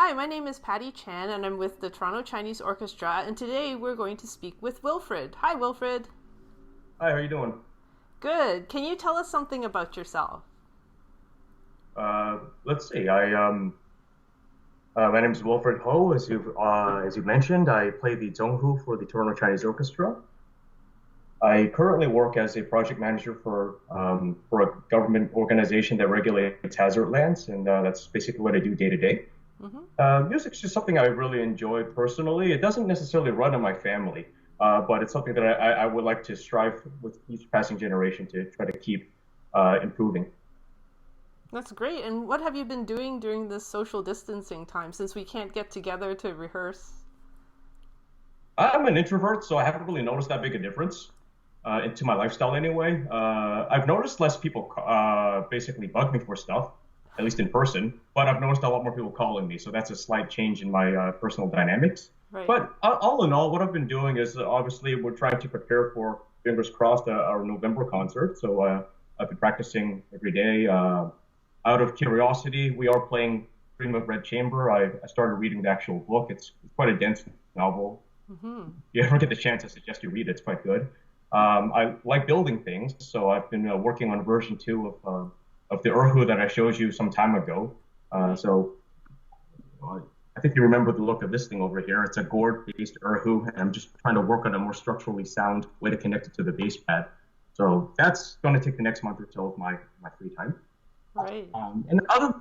Hi, my name is Patty Chan and I'm with the Toronto Chinese Orchestra, and today we're going to speak with Wilfred. Hi, Wilfred. Hi, how you doing? Good. Can you tell us something about yourself? Let's see. My name is Wilfred Ho. As you mentioned, I play the zhonghu for the Toronto Chinese Orchestra. I currently work as a project manager for a government organization that regulates hazard lands, and that's basically what I do day to day. Mm-hmm. Music's just something I really enjoy personally. It doesn't necessarily run in my family, but it's something that I would like to strive with each passing generation to try to keep improving. That's great. And what have you been doing during this social distancing time since we can't get together to rehearse? I'm an introvert, so I haven't really noticed that big a difference into my lifestyle anyway. I've noticed less people basically bug me for stuff, at least in person, but I've noticed a lot more people calling me, so that's a slight change in my personal dynamics. Right. But all in all, what I've been doing is obviously we're trying to prepare for, fingers crossed, our November concert. So I've been practicing every day. Out of curiosity, we are playing Dream of Red Chamber. I started reading the actual book. It's quite a dense novel. Mm-hmm. If you ever get the chance, I suggest you read it. It's quite good. I like building things, so I've been working on version two of the Urhu that I showed you some time ago. Right. So I think you remember the look of this thing over here. It's a gourd-based Urhu, and I'm just trying to work on a more structurally sound way to connect it to the bass pad. So that's going to take the next month or so of my free time. Right. And other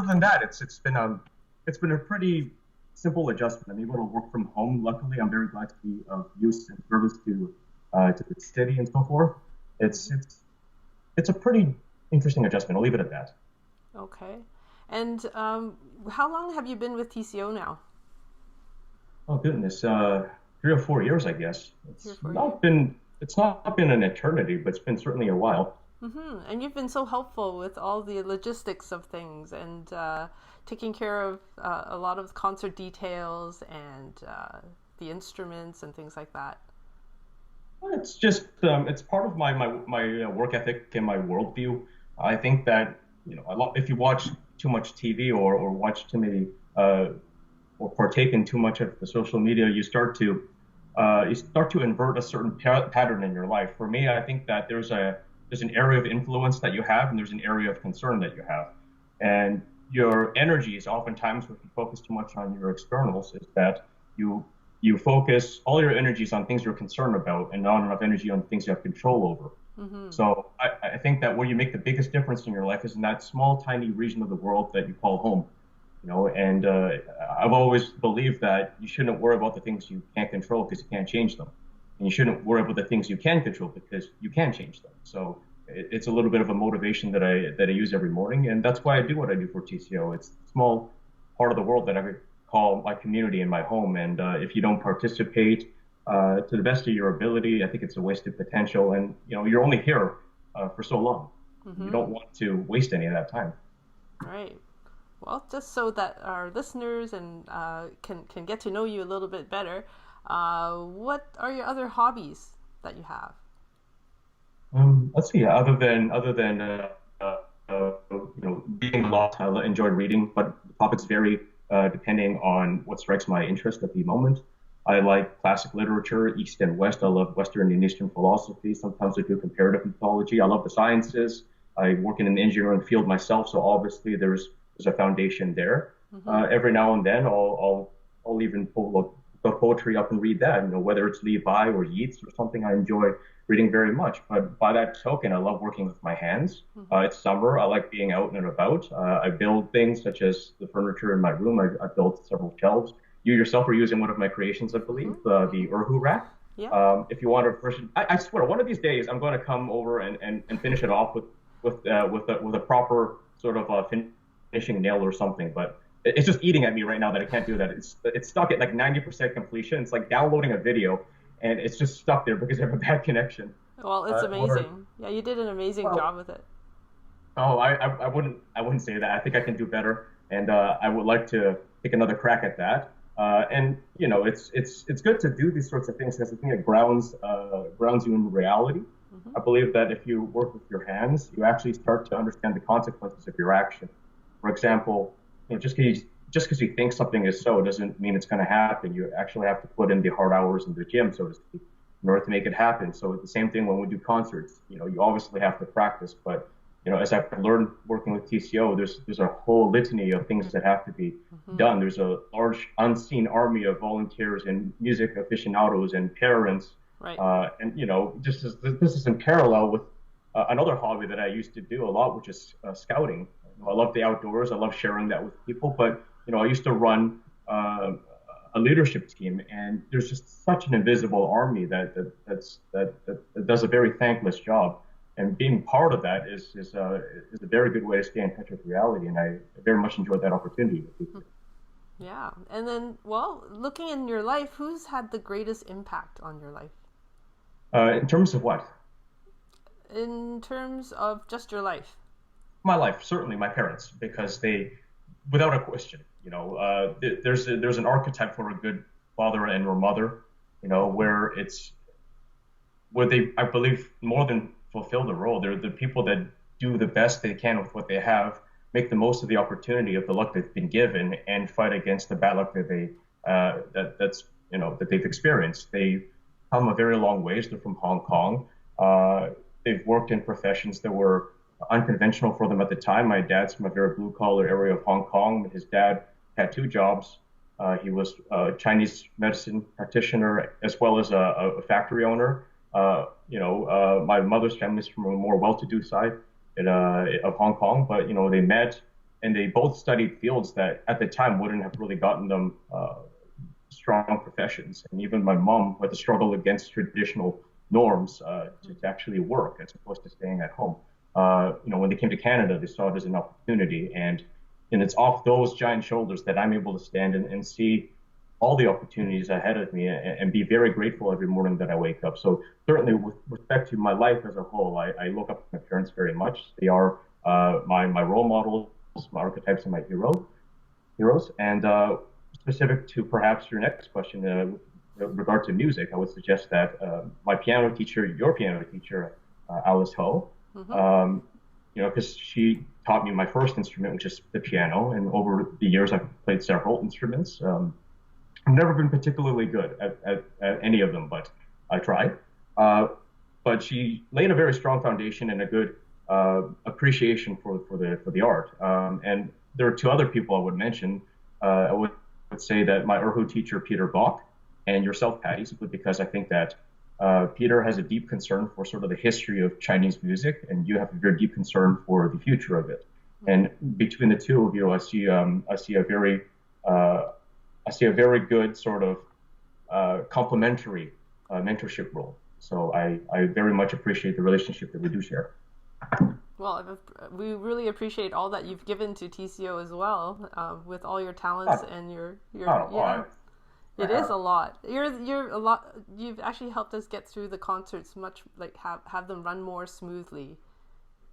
than that, it's been a pretty simple adjustment. I'm able to work from home. Luckily, I'm very glad to be of use and service to the city and so forth. It's a pretty interesting adjustment. I'll leave it at that. Okay. And how long have you been with TCO now? Oh goodness, 3 or 4 years, I guess. 3 or 4 years. It's not been an eternity, but it's been certainly a while. Mm-hmm. And you've been so helpful with all the logistics of things and taking care of a lot of concert details and the instruments and things like that. It's just it's part of my work ethic and my worldview. I think that if you watch too much TV or watch too many or partake in too much of the social media, you start to invert a certain pattern in your life. For me, I think that there's an area of influence that you have, and there's an area of concern that you have, and your energies oftentimes, if you focus too much on your externals, is that you you focus all your energies on things you're concerned about and not enough energy on things you have control over. Mm-hmm. So I think that where you make the biggest difference in your life is in that small, tiny region of the world that you call home. And I've always believed that you shouldn't worry about the things you can't control because you can't change them, and you shouldn't worry about the things you can control because you can change them. So it's a little bit of a motivation that I use every morning, and that's why I do what I do for TCO. It's a small part of the world that I call my community and my home, and if you don't participate to the best of your ability, I think it's a wasted potential. And you're only here for so long. You Mm-hmm. don't want to waste any of that time. Right. Well, just so that our listeners and can get to know you a little bit better, what are your other hobbies that you have? Let's see. Other than reading a lot, I enjoy reading, but the topics vary depending on what strikes my interest at the moment. I like classic literature, East and West. I love Western and Eastern philosophy. Sometimes I do comparative mythology. I love the sciences. I work in an engineering field myself, so obviously there's a foundation there. Mm-hmm. Every now and then, I'll even pull the poetry up and read that. Whether it's Levi or Yeats or something, I enjoy reading very much. But by that token, I love working with my hands. Mm-hmm. It's summer. I like being out and about. I build things such as the furniture in my room. I built several shelves. You yourself are using one of my creations, I believe, Mm-hmm. the Urhu rack. Yeah. If you want a version, I swear, one of these days I'm going to come over and finish it off with a proper sort of finishing nail or something. But it's just eating at me right now that I can't do that. It's stuck at like 90% completion. It's like downloading a video, and it's just stuck there because I have a bad connection. Well, it's Or amazing. Yeah, you did an amazing well, job with it. oh, I wouldn't say that. I think I can do better, and I would like to take another crack at that. And it's good to do these sorts of things because I think it grounds you in reality. Mm-hmm. I believe that if you work with your hands, you actually start to understand the consequences of your action. For example, just because just because you think something is so doesn't mean it's going to happen. You actually have to put in the hard hours in the gym, so to speak, in order to make it happen. So the same thing when we do concerts. You obviously have to practice, but as I've learned working with TCO, there's a whole litany of things that have to be done. There's a large unseen army of volunteers and music aficionados and parents, Right. and this is in parallel with another hobby that I used to do a lot, which is scouting. I love the outdoors. I love sharing that with people. But I used to run a leadership team, and there's just such an invisible army that does a very thankless job. And being part of that is a very good way to stay in touch with reality. And I very much enjoyed that opportunity. Yeah. And then, well, looking in your life, who's had the greatest impact on your life? In terms of what? In terms of just your life. My life, certainly my parents, because they, without a question, there's an archetype for a good father and or mother, where they, I believe, more than fulfill the role. They're the people that do the best they can with what they have, make the most of the opportunity of the luck they've been given, and fight against the bad luck that that they've experienced. They come a very long ways. They're from Hong Kong. They've worked in professions that were unconventional for them at the time. My dad's from a very blue collar area of Hong Kong. His dad had two jobs. He was a Chinese medicine practitioner as well as a factory owner. My mother's family is from a more well-to-do side of Hong Kong, but they met and they both studied fields that at the time wouldn't have really gotten them strong professions. And even my mom had to struggle against traditional norms to actually work as opposed to staying at home. When they came to Canada, they saw it as an opportunity, and it's off those giant shoulders that I'm able to stand and see all the opportunities ahead of me and be very grateful every morning that I wake up. So certainly with respect to my life as a whole, I look up to my parents very much. They are my role models, my archetypes, and my heroes. And specific to perhaps your next question, with regard to music, I would suggest that my piano teacher, your piano teacher, Alice Ho, because she taught me my first instrument, which is the piano. And over the years, I've played several instruments. I've never been particularly good at any of them, but I tried. But she laid a very strong foundation and a good appreciation for the art. And there are two other people I would mention. I would say that my Erhu teacher, Peter Bach, and yourself, Patty, simply because I think that Peter has a deep concern for sort of the history of Chinese music, and you have a very deep concern for the future of it. And between the two of you, I see a very good sort of complementary mentorship role. So I very much appreciate the relationship that we do share. Well, we really appreciate all that you've given to TCO as well, with all your talents and your It is a lot. You're a lot. You've actually helped us get through the concerts much, like have them run more smoothly.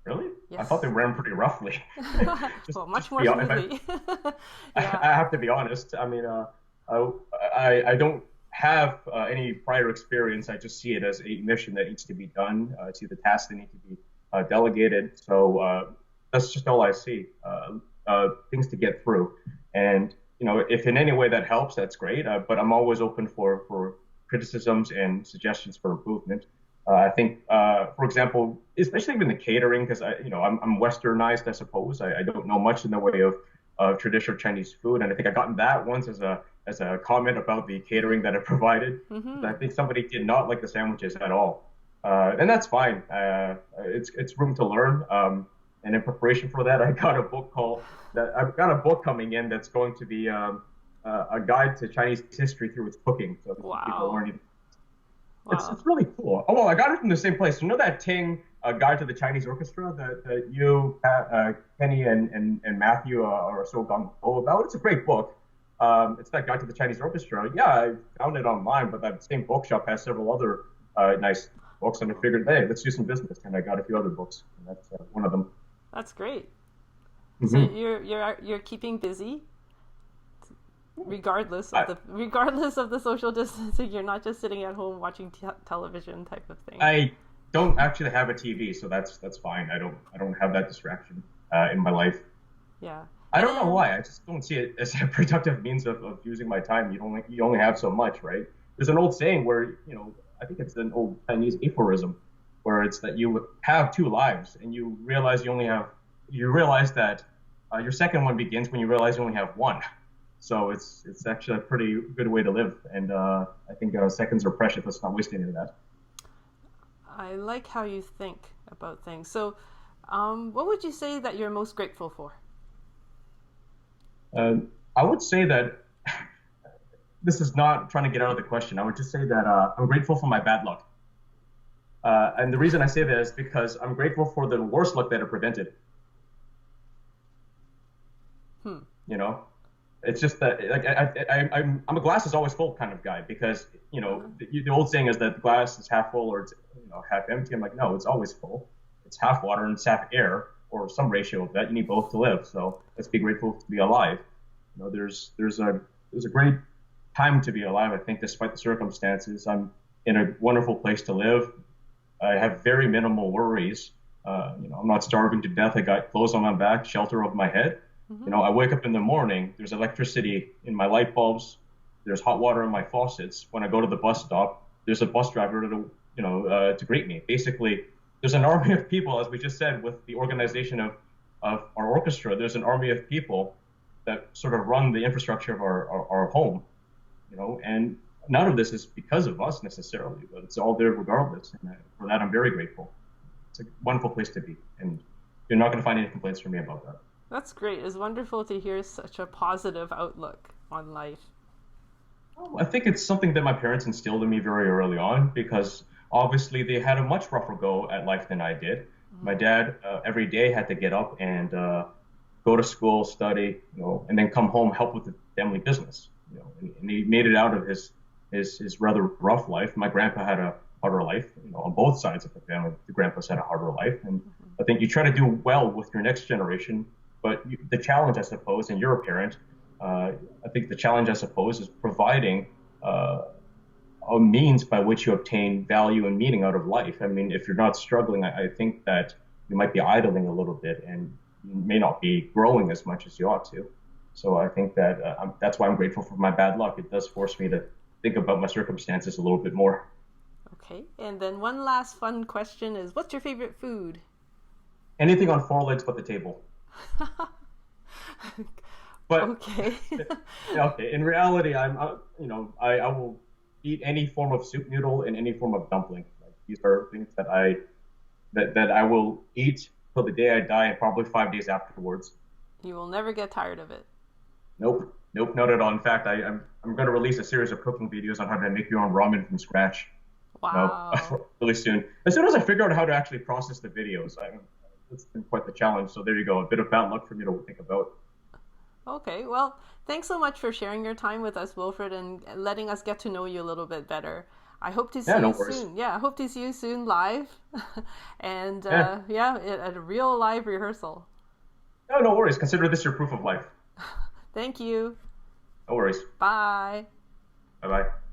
Really? Yes. I thought they ran pretty roughly. Well, much more smoothly. Yeah. I have to be honest. I mean, I don't have any prior experience. I just see it as a mission that needs to be done. I see the tasks that need to be delegated. So that's just all I see. Things to get through. And if in any way that helps, that's great. But I'm always open for criticisms and suggestions for improvement. I think, for example, especially even the catering, because I'm Westernized, I suppose. I don't know much in the way of traditional Chinese food, and I think I gotten that once as a comment about the catering that I provided. I think somebody did not like the sandwiches at all, and that's fine. It's room to learn. And in preparation for that, I've got a book coming in that's going to be a guide to Chinese history through its cooking. So people learning. Wow. It's really cool. Oh, well, I got it from the same place. You know that Ting Guide to the Chinese Orchestra that you, Kenny, and Matthew are so gung-ho about? It's a great book. It's that Guide to the Chinese Orchestra. Yeah, I found it online, but that same bookshop has several other nice books, and I figured, hey, let's do some business. And I got a few other books, and that's one of them. That's great. So you're keeping busy. Regardless of the social distancing, you're not just sitting at home watching television type of thing. I don't actually have a TV, so that's fine. I don't have that distraction in my life. Yeah. I don't know And why. I just don't see it as a productive means of using my time. You only have so much, right? There's an old saying where, I think it's an old Chinese aphorism where it's that you have two lives and you realize that your second one begins when you realize you only have one. So it's actually a pretty good way to live. And I think seconds are precious. Let's not waste any of that. I like how you think about things. So, what would you say that you're most grateful for? Uh, I would say that this is not trying to get out of the question. I would just say that I'm grateful for my bad luck. And the reason I say that is because I'm grateful for the worst luck that it prevented. Hmm. You know, it's just that like I'm a glass is always full kind of guy because Uh-huh. the old saying is that the glass is half full or it's half empty. I'm like, no, it's always full. It's half water and it's half air or some ratio of that. You need both to live. So let's be grateful to be alive. There's a great time to be alive. I think despite the circumstances, I'm in a wonderful place to live. I have very minimal worries. I'm not starving to death. I got clothes on my back, shelter over my head. Mm-hmm. I wake up in the morning. There's electricity in my light bulbs. There's hot water in my faucets. When I go to the bus stop, there's a bus driver to greet me. Basically, there's an army of people, as we just said, with the organization of our orchestra. There's an army of people that sort of run the infrastructure of our home. And none of this is because of us necessarily, but it's all there regardless. And for that, I'm very grateful. It's a wonderful place to be, and you're not going to find any complaints from me about that. That's great. It's wonderful to hear such a positive outlook on life. Well, I think it's something that my parents instilled in me very early on because obviously they had a much rougher go at life than I did. My Mm-hmm. dad every day had to get up and go to school, study, and then come home help with the family business. And he made it out of his rather rough life. My grandpa had a harder life, on both sides of the family. The grandpas had a harder life, and I think you try to do well with your next generation. But the challenge, I suppose, and you're a parent, I think the challenge, I suppose, is providing a means by which you obtain value and meaning out of life. I mean, if you're not struggling, I think that you might be idling a little bit and you may not be growing as much as you ought to. So I think that that's why I'm grateful for my bad luck. It does force me to think about my circumstances a little bit more. Okay. And then one last fun question is, what's your favorite food? Anything on four legs but the table. But Okay. okay, in reality, I will eat any form of soup noodle and any form of dumpling. Like, these are things that I will eat till the day I die and probably 5 days afterwards. You will never get tired of it. Nope, nope, not at all. In fact, I'm going to release a series of cooking videos on how to make your own ramen from scratch. No, Wow. really soon. As soon as I figure out how to actually process the videos, it's been quite the challenge. So there you go, a bit of bad luck for me to think about. Okay. Well, thanks so much for sharing your time with us, Wilfred, and letting us get to know you a little bit better. I hope to Yeah, see no you worries. soon. Yeah, I hope to see you soon live. And Yeah, yeah, at a real live rehearsal. no worries. Consider this your proof of life. Thank you. No worries. Bye. Bye bye.